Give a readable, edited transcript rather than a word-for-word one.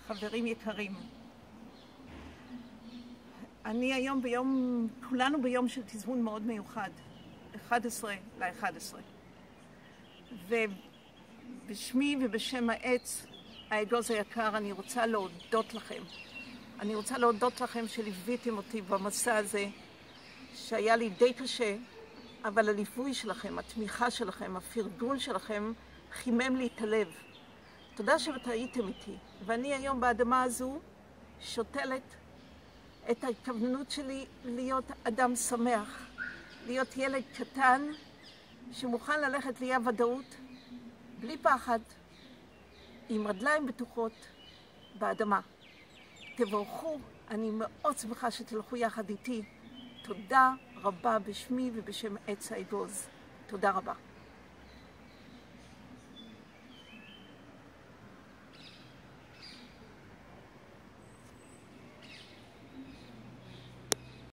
חברים יקרים, אני היום כולנו ביום של תזמון מאוד מיוחד, 11/11. ובשמי ובשם העץ, האגוז היקר, אני רוצה להודות לכם. אני רוצה להודות לכם שליוויתם אותי במסע הזה, שהיה לי די קשה, אבל הליווי שלכם, התמיכה שלכם, הפרגון שלכם, חימם לי את הלב. תודה שהייתם איתי, ואני היום באדמה הזו שותלת את ההתכוונות שלי להיות אדם שמח, להיות ילד קטן שמוכן ללכת לאי הוודאות, בלי פחד, עם רגליים בטוחות באדמה. תבורכו, אני מאוד שמחה שתלכו יחד איתי. תודה רבה בשמי ובשם עץ האגוז. תודה רבה.